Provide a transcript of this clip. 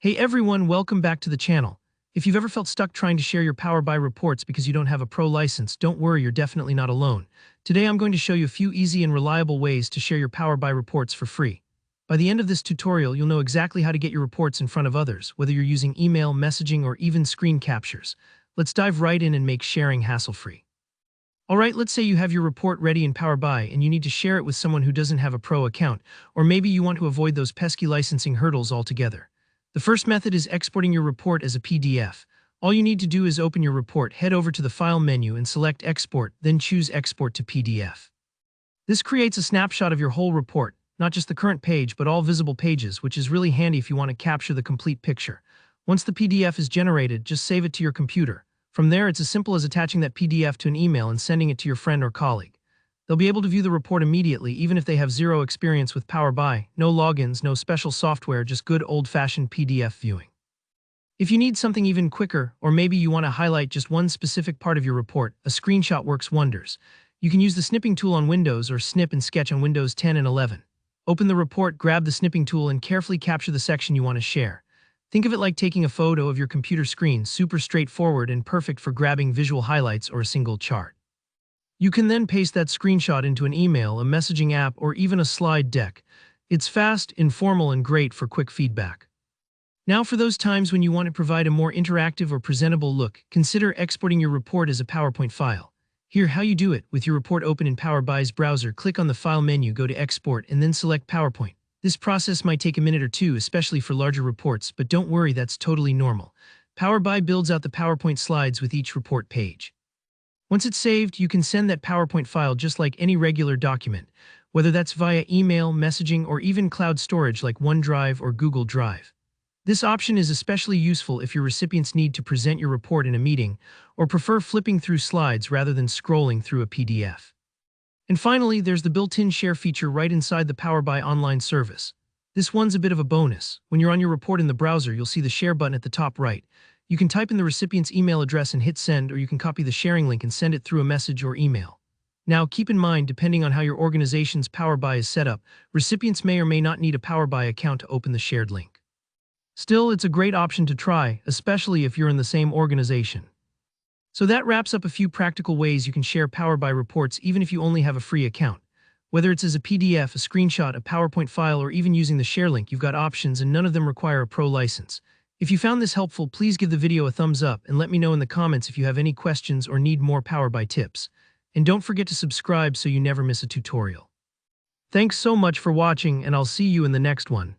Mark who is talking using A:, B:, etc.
A: Hey everyone, welcome back to the channel. If you've ever felt stuck trying to share your Power BI reports because you don't have a pro license, don't worry, you're definitely not alone. Today I'm going to show you a few easy and reliable ways to share your Power BI reports for free. By the end of this tutorial, you'll know exactly how to get your reports in front of others, whether you're using email, messaging, or even screen captures. Let's dive right in and make sharing hassle-free. Alright, let's say you have your report ready in Power BI and you need to share it with someone who doesn't have a pro account, or maybe you want to avoid those pesky licensing hurdles altogether. The first method is exporting your report as a PDF. All you need to do is open your report, head over to the File menu and select Export, then choose Export to PDF. This creates a snapshot of your whole report, not just the current page but all visible pages, which is really handy if you want to capture the complete picture. Once the PDF is generated, just save it to your computer. From there, it's as simple as attaching that PDF to an email and sending it to your friend or colleague. They'll be able to view the report immediately, even if they have zero experience with Power BI, no logins, no special software, just good old-fashioned PDF viewing. If you need something even quicker, or maybe you want to highlight just one specific part of your report, a screenshot works wonders. You can use the snipping tool on Windows or Snip and Sketch on Windows 10 and 11. Open the report, grab the snipping tool, and carefully capture the section you want to share. Think of it like taking a photo of your computer screen, super straightforward and perfect for grabbing visual highlights or a single chart. You can then paste that screenshot into an email, a messaging app, or even a slide deck. It's fast, informal, and great for quick feedback. Now, for those times when you want to provide a more interactive or presentable look, consider exporting your report as a PowerPoint file. Here, how you do it: with your report open in Power BI's browser, click on the File menu, go to Export, and then select PowerPoint. This process might take a minute or two, especially for larger reports, but don't worry, that's totally normal. Power BI builds out the PowerPoint slides with each report page. Once it's saved, you can send that PowerPoint file just like any regular document, whether that's via email, messaging, or even cloud storage like OneDrive or Google Drive. This option is especially useful if your recipients need to present your report in a meeting or prefer flipping through slides rather than scrolling through a PDF. And finally, there's the built-in share feature right inside the Power BI online service. This one's a bit of a bonus. When you're on your report in the browser, you'll see the share button at the top right. You can type in the recipient's email address and hit send, or you can copy the sharing link and send it through a message or email. Now, keep in mind, depending on how your organization's Power BI is set up, recipients may or may not need a Power BI account to open the shared link. Still, it's a great option to try, especially if you're in the same organization. So that wraps up a few practical ways you can share Power BI reports even if you only have a free account. Whether it's as a PDF, a screenshot, a PowerPoint file, or even using the share link, you've got options and none of them require a pro license. If you found this helpful, please give the video a thumbs up and let me know in the comments if you have any questions or need more Power BI tips. And don't forget to subscribe so you never miss a tutorial. Thanks so much for watching, and I'll see you in the next one.